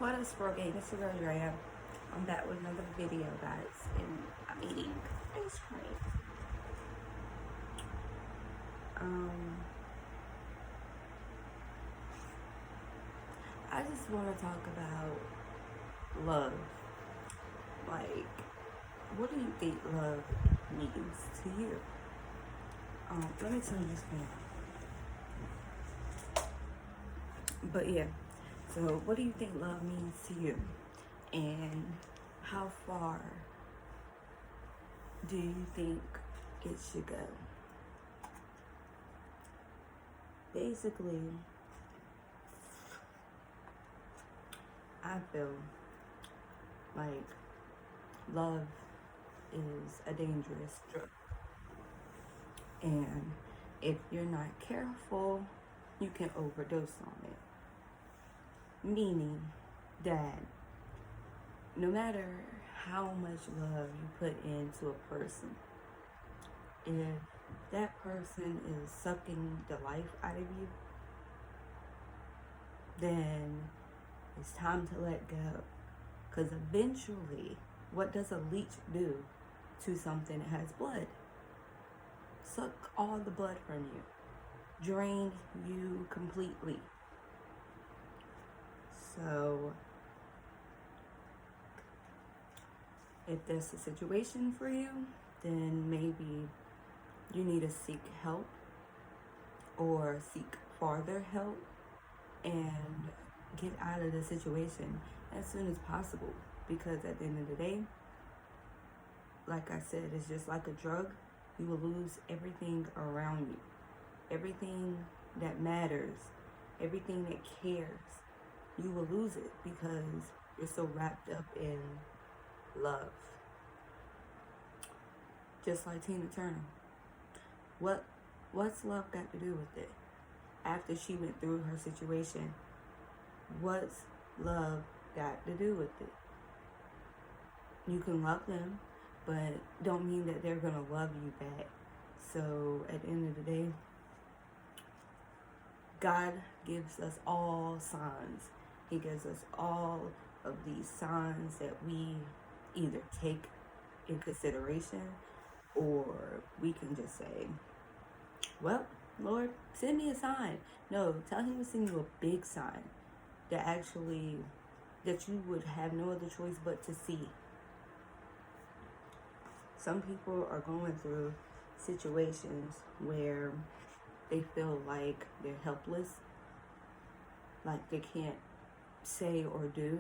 What is for game? It's your girl Drea. I'm back with another video, guys, and I'm eating ice cream. I just want to talk about love. Like, what do you think love means to you? Let me turn this on. But yeah, so what do you think love means to you? And how far do you think it should go? Basically, I feel like love is a dangerous drug. And if you're not careful, you can overdose on it. Meaning that no matter how much love you put into a person, if that person is sucking the life out of you, then it's time to let go. Because eventually, what does a leech do to something that has blood? Suck all the blood from you. Drain you completely. So, if that's a situation for you, then maybe you need to seek help or seek farther help and get out of the situation as soon as possible. Because at the end of the day, like I said, it's just like a drug. You will lose everything around you. Everything that matters, everything that cares, you will lose it because you're so wrapped up in love. Just like Tina Turner. What's love got to do with it? After she went through her situation, what's love got to do with it? You can love them, but don't mean that they're going to love you back. So at the end of the day, God gives us all signs. He gives us all of these signs that we either take in consideration or we can just say, well, Lord, send me a sign. No, tell him to send you a big sign that you would have no other choice but to see. Some people are going through situations where they feel like they're helpless, like they can't say or do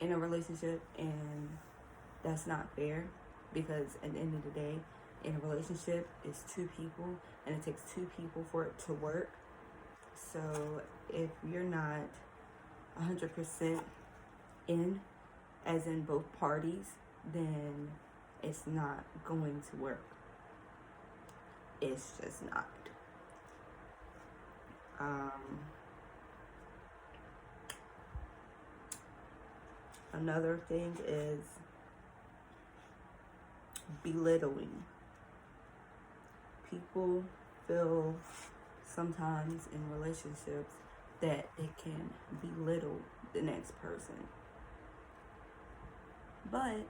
in a relationship, and that's not fair, because at the end of the day, in a relationship, it's two people, and it takes two people for it to work. So if you're not 100% in, as in both parties, then it's not going to work. It's just not. Another thing is belittling. People feel sometimes in relationships that they can belittle the next person. But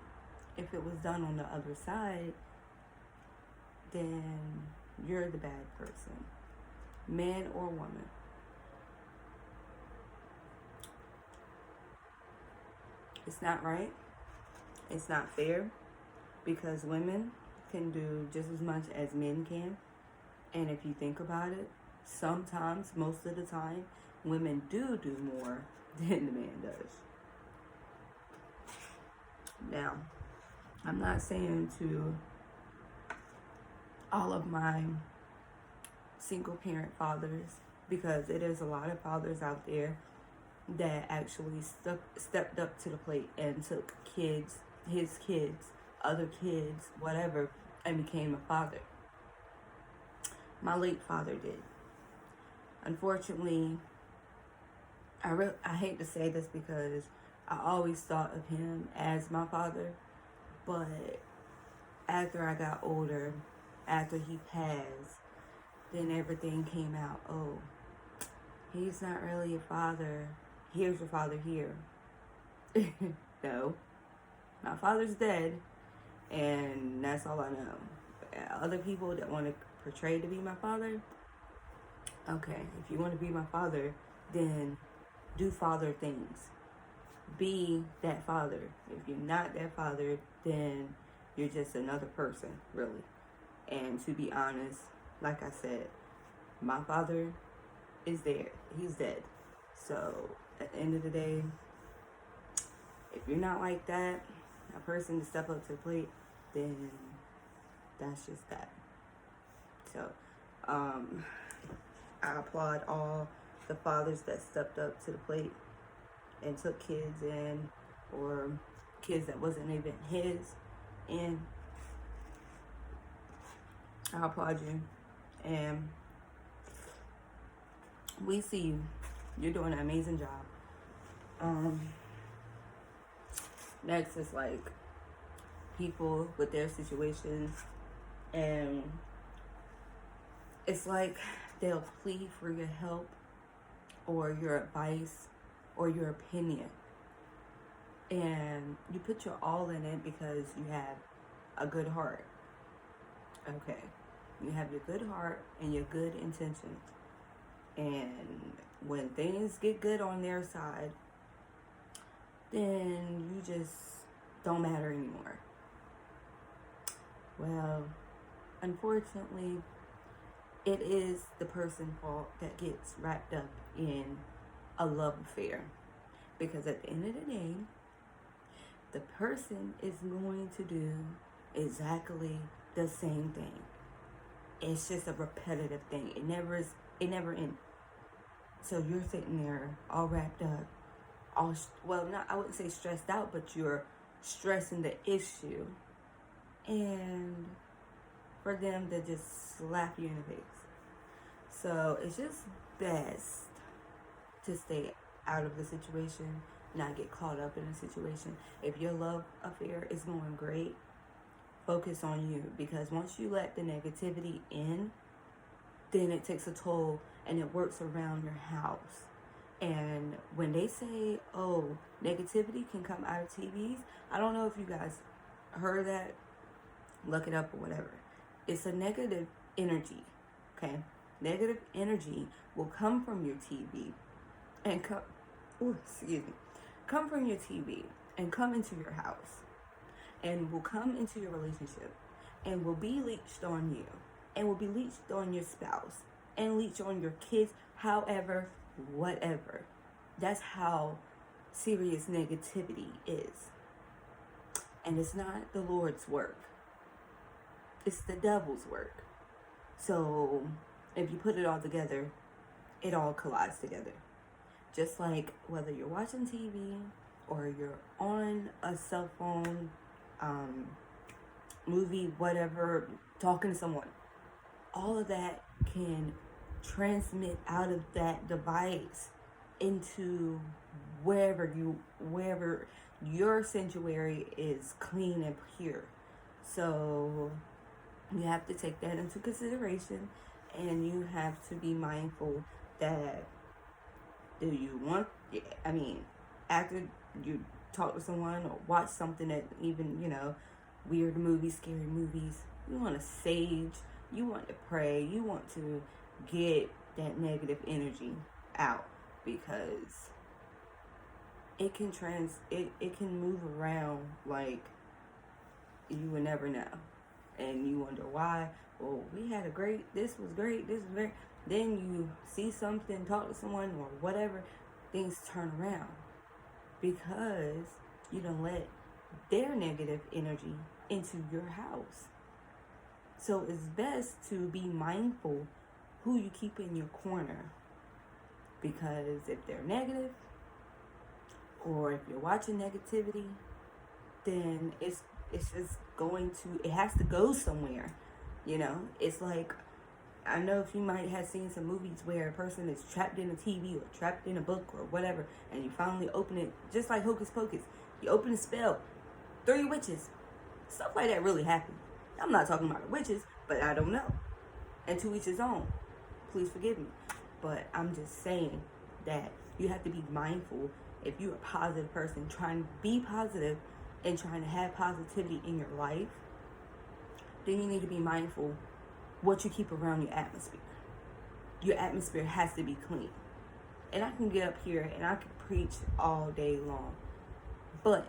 if it was done on the other side, then you're the bad person, man or woman. It's not right. It's not fair, because women can do just as much as men can. And if you think about it, sometimes, most of the time, women do more than the man does. Now, I'm not saying to all of my single parent fathers, because it is a lot of fathers out there that actually stepped up to the plate and took kids, his kids, other kids, whatever, and became a father. My late father did. Unfortunately, I hate to say this because I always thought of him as my father, but after I got older, after he passed, then everything came out. Oh, he's not really a father. Here's your father here. No, my father's dead, and that's all I know. Other people that want to portray to be my father, okay, if you want to be my father, then do father things. Be that father. If you're not that father, then you're just another person, really. And to be honest, like I said, my father is there. He's dead. So at the end of the day, if you're not like that, a person to step up to the plate, then that's just that. So I applaud all the fathers that stepped up to the plate and took kids in, or kids that wasn't even his in. I applaud you, and we see you. You're doing an amazing job. Next is like people with their situations, and it's like they'll plead for your help or your advice or your opinion, and you put your all in it because you have a good heart. Okay, you have your good heart and your good intentions, and when things get good on their side, then you just don't matter anymore. Well, unfortunately, it is the person's fault that gets wrapped up in a love affair, because at the end of the day, the person is going to do exactly the same thing. It's just a repetitive thing. It never ends. So you're sitting there all wrapped up, I wouldn't say stressed out, but you're stressing the issue, and for them to just slap you in the face. So it's just best to stay out of the situation, not get caught up in the situation. If your love affair is going great, focus on you, because once you let the negativity in, then it takes a toll and it works around your house. And when they say, oh, negativity can come out of TVs, I don't know if you guys heard that. Look it up or whatever. It's a negative energy, okay? Negative energy will come from your TV and come from your TV and come into your house, and will come into your relationship, and will be leached on you, and will be leached on your spouse, and leached on your kids, however, whatever. That's how serious negativity is. And it's not the Lord's work. It's the devil's work. So if you put it all together, it all collides together. Just like whether you're watching TV or you're on a cell phone, movie, whatever, talking to someone, all of that can transmit out of that device into wherever your sanctuary is clean and pure. So you have to take that into consideration, and you have to be mindful that after you talk to someone or watch something that even, weird movies, scary movies, you want to sage, you want to pray, you want to get that negative energy out, because it can move around like you would never know. And you wonder why. Well, this was great. Then you see something, talk to someone or whatever, things turn around, because you don't let their negative energy into your house. So it's best to be mindful who you keep in your corner, because if they're negative, or if you're watching negativity, then it has to go somewhere. It's like, I know if you might have seen some movies where a person is trapped in a TV or trapped in a book or whatever, and you finally open it, just like Hocus Pocus, you open the spell, 3 witches, stuff like that really happened. I'm not talking about the witches, but I don't know, and to each his own, please forgive me, but I'm just saying that you have to be mindful if you're a positive person trying to be positive and trying to have positivity in your life, then you need to be mindful what you keep around your atmosphere. Your atmosphere has to be clean. And I can get up here and I can preach all day long, but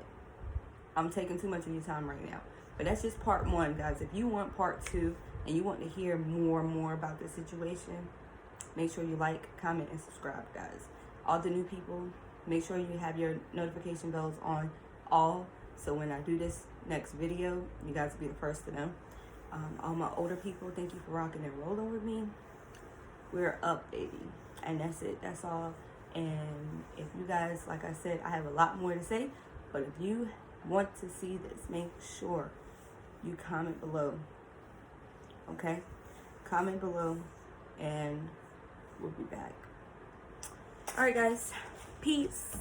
I'm taking too much of your time right now. But that's just part one, guys. If you want part two and you want to hear more about the situation, make sure you like, comment, and subscribe, guys. All the new people, make sure you have your notification bells on all, so when I do this next video, you guys will be the first to know. All my older people, thank you for rocking and rolling with me. We're up, baby. And that's it. That's all. And if you guys, like I said, I have a lot more to say, but if you want to see this, make sure you comment below. Okay? Comment below, and we'll be back. All right, guys. Peace.